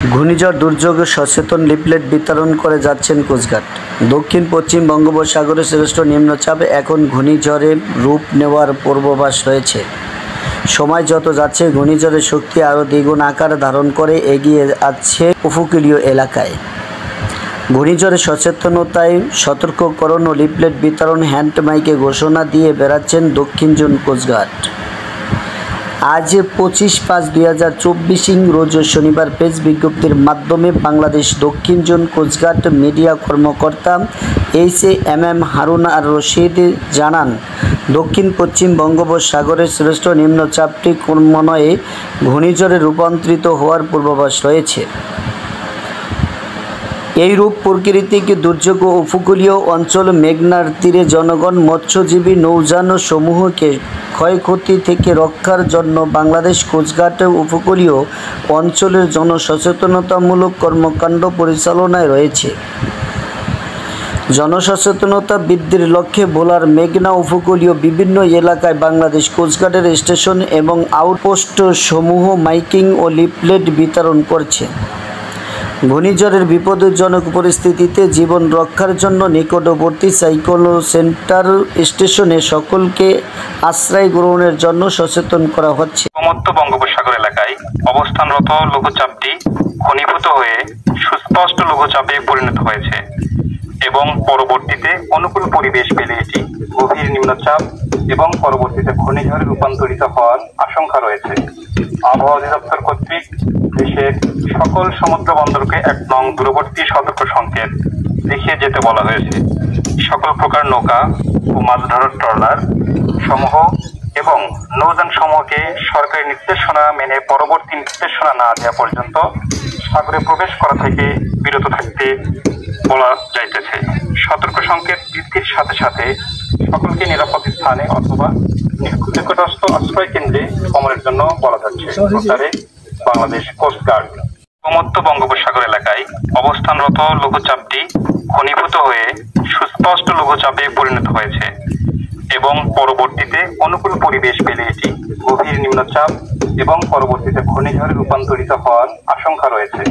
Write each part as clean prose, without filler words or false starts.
ঘূর্ণিঝড় দুর্যোগে সচেতন লিফলেট বিতরণ করে যাচ্ছেন কোস্টগার্ড। দক্ষিণ পশ্চিম বঙ্গোপসাগরে সৃষ্ট নিম্নচাপ এখন ঘূর্ণিঝড়ের রূপ নেওয়ার পূর্বাভাস রয়েছে। সময় যত যাচ্ছে ঘূর্ণিঝড়ের শক্তি আরও দ্বিগুণ আকার ধারণ করে এগিয়ে আসছে উপকূলীয় এলাকায়। ঘূর্ণিঝড়ের সচেতনতায় সতর্ককরণ ও লিফলেট বিতরণ হ্যান্ড মাইকে ঘোষণা দিয়ে বেড়াচ্ছেন দক্ষিণ জোন কোস্টগার্ড। আজ 25/5/2024 রোজ শনিবার প্রেস বিজ্ঞপ্তির মাধ্যমে বাংলাদেশ দক্ষিণ জোন কোস্টগার্ড মিডিয়া কর্মকর্তা HAMM হারুন আর রশিদ জানান, দক্ষিণ পশ্চিম বঙ্গোপসাগরে সৃষ্ট নিম্নচাপটি ক্রমান্বয়ে ঘূর্ণিঝড়ে রূপান্তরিত হওয়ার পূর্বাভাস রয়েছে। এই রূপ প্রাকৃতিক দুর্যোগ ও উপকূলীয় অঞ্চল মেঘনার তীরে জনগণ, মৎস্যজীবী, নৌযান সমূহকে ক্ষয়ক্ষতি থেকে রক্ষার জন্য বাংলাদেশ কোস্টগার্ড উপকূলীয় অঞ্চলের জনসচেতনতামূলক কর্মকাণ্ড পরিচালনায় রয়েছে। জনসচেতনতা বৃদ্ধির লক্ষ্যে ভোলার মেঘনা উপকূলীয় বিভিন্ন এলাকায় বাংলাদেশ কোস্টগার্ডের স্টেশন এবং আউটপোস্ট সমূহ মাইকিং ও লিফলেট বিতরণ করছে। ঘূর্ণিঝড়ের বিপজ্জনক পরিস্থিতিতে জীবন রক্ষার জন্য নিকটবর্তী সাইক্লোন সেন্টার স্টেশনে সকলকে আশ্রয় গ্রহণের জন্য সচেতন করা হচ্ছে। মধ্য বঙ্গোপসাগর এলাকায় অবস্থানরত লঘুচাপটি ঘনীভূত হয়ে সুস্পষ্ট লঘুচাপে পরিণত হয়েছে এবং পরবর্তীতে অনুকূল পরিবেশ পেলে এটি গভীর নিম্নচাপ এবং পরবর্তীতে ঘূর্ণিঝড়ে রূপান্তরিত হওয়ার আশঙ্কা রয়েছে। আবহাওয়া অধিদপ্তর কর্তৃক দেশের সকল সমুদ্র বন্দরকে 1 নং দূরবর্তী সতর্ক সংকেত দেখিয়ে যেতে বলা হয়েছে। সকল প্রকার নৌকা ও মাছ ধরার ট্রলার সমূহ এবং নৌযান সমূহকে সরকারি নির্দেশনা মেনে পরবর্তী নির্দেশনা না দেওয়া পর্যন্ত সাগরে প্রবেশ করা থেকে বিরত থাকতে বলা যাইতেছে। সতর্ক সংকেত বৃদ্ধির সাথে সাথে সকলকে নিরাপদ স্থানে অথবা নিকটস্থ আশ্রয় কেন্দ্রে গমনের জন্য বলা যাচ্ছে। বাংলাদেশ কোস্টগার্ড। মধ্য বঙ্গোপসাগর এলাকায় অবস্থানরত লঘুচাপটি ঘনীভূত হয়ে সুস্পষ্ট লঘুচাপে পরিণত হয়েছে এবং পরবর্তীতে অনুকূল পরিবেশ পেলে এটি গভীর নিম্নচাপ এবং পরবর্তীতে ঘূর্ণিঝড়ে রূপান্তরিত হওয়ার আশঙ্কা রয়েছে।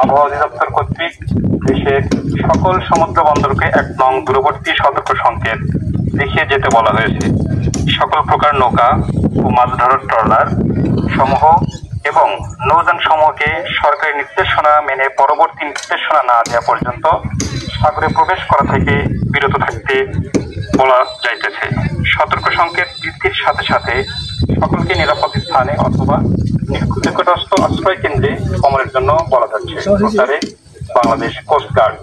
আবহাওয়া অধিদপ্তর কর্তৃক দেশের সকল সমুদ্র বন্দরকে 1 নং দূরবর্তী সতর্ক সংকেত দেখিয়ে যেতে বলা হয়েছে। সকল প্রকার নৌকা ও মাছ ধরার ট্রলার সমূহ এবং নৌযান সমূহকে সরকারি নির্দেশনা মেনে পরবর্তী নির্দেশনা না দেওয়া পর্যন্ত সাগরে প্রবেশ করা থেকে বিরত থাকতে বলা যাইতেছে। সতর্ক সংকেত বৃদ্ধির সাথে সাথে সকলকে নিরাপদ স্থানে অথবা নিকটস্থ আশ্রয় কেন্দ্রে গমনের জন্য বলা যাচ্ছে। বাংলাদেশ কোস্টগার্ড।